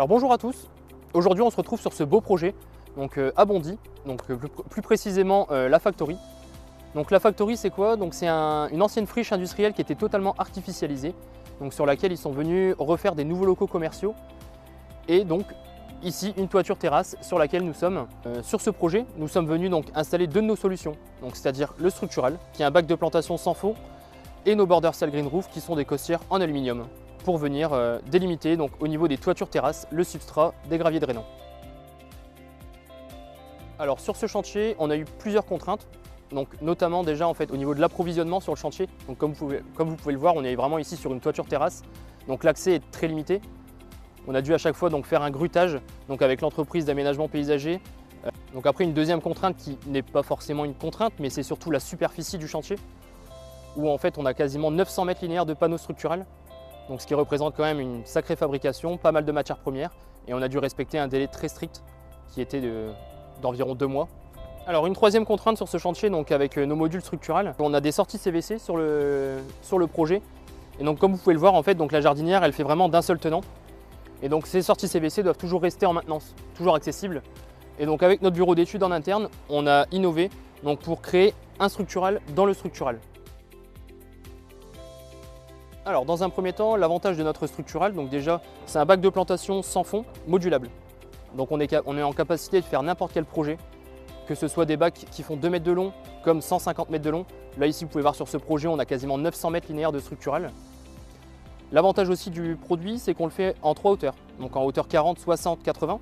Alors bonjour à tous, aujourd'hui on se retrouve sur ce beau projet à Bondy, plus précisément la Factory. Donc la Factory c'est quoi? C'est une ancienne friche industrielle qui était totalement artificialisée, sur laquelle ils sont venus refaire des nouveaux locaux commerciaux et donc ici une toiture terrasse sur laquelle nous sommes. Sur ce projet nous sommes venus installer deux de nos solutions, c'est-à-dire le structural qui est un bac de plantation sans fond et nos border style green roof qui sont des costières en aluminium pour venir délimiter au niveau des toitures terrasses le substrat des graviers drainants. Alors sur ce chantier, on a eu plusieurs contraintes, notamment déjà au niveau de l'approvisionnement sur le chantier. Comme vous pouvez le voir, on est vraiment ici sur une toiture terrasse, l'accès est très limité. On a dû à chaque fois faire un grutage avec l'entreprise d'aménagement paysager. Après une deuxième contrainte qui n'est pas forcément une contrainte, mais c'est surtout la superficie du chantier, où on a quasiment 900 mètres linéaires de panneaux structurels. Ce qui représente quand même une sacrée fabrication, pas mal de matières premières, et on a dû respecter un délai très strict qui était d'environ 2 mois. Alors une troisième contrainte sur ce chantier, avec nos modules structurels, on a des sorties CVC sur le projet, et comme vous pouvez le voir, la jardinière elle fait vraiment d'un seul tenant, et ces sorties CVC doivent toujours rester en maintenance, toujours accessibles. Et avec notre bureau d'études en interne, on a innové pour créer un structural dans le structural. Alors dans un premier temps, l'avantage de notre structural, déjà c'est un bac de plantation sans fond modulable. On est en capacité de faire n'importe quel projet, que ce soit des bacs qui font 2 mètres de long comme 150 mètres de long. Là ici vous pouvez voir sur ce projet, on a quasiment 900 mètres linéaires de structural. L'avantage aussi du produit, c'est qu'on le fait en 3 hauteurs, en hauteur 40, 60, 80.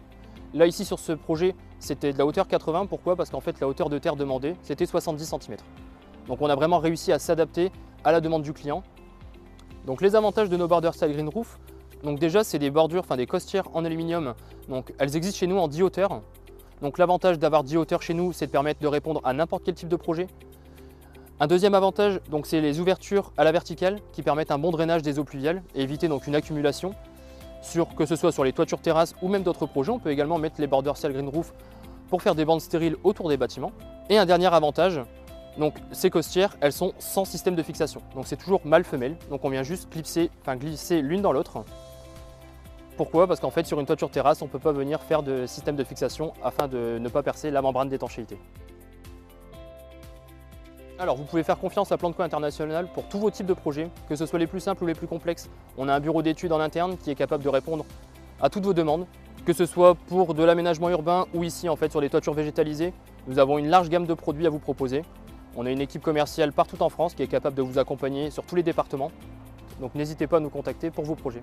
Là ici sur ce projet, c'était de la hauteur 80, pourquoi? Parce qu'en fait la hauteur de terre demandée, c'était 70 cm. On a vraiment réussi à s'adapter à la demande du client. Les avantages de nos border style green roof, déjà c'est des bordures, des costières en aluminium, elles existent chez nous en 10 hauteurs. L'avantage d'avoir 10 hauteurs chez nous, c'est de permettre de répondre à n'importe quel type de projet. Un deuxième avantage, c'est les ouvertures à la verticale qui permettent un bon drainage des eaux pluviales et éviter une accumulation, que ce soit sur les toitures terrasses ou même d'autres projets. On peut également mettre les border style green roof pour faire des bandes stériles autour des bâtiments. Et un dernier avantage, ces costières, elles sont sans système de fixation. C'est toujours mâle-femelle. On vient juste glisser l'une dans l'autre. Pourquoi? Parce qu'en fait, sur une toiture terrasse, on ne peut pas venir faire de système de fixation afin de ne pas percer la membrane d'étanchéité. Alors, vous pouvez faire confiance à Planteco International pour tous vos types de projets, que ce soit les plus simples ou les plus complexes. On a un bureau d'études en interne qui est capable de répondre à toutes vos demandes, que ce soit pour de l'aménagement urbain ou ici sur les toitures végétalisées. Nous avons une large gamme de produits à vous proposer. On a une équipe commerciale partout en France qui est capable de vous accompagner sur tous les départements. N'hésitez pas à nous contacter pour vos projets.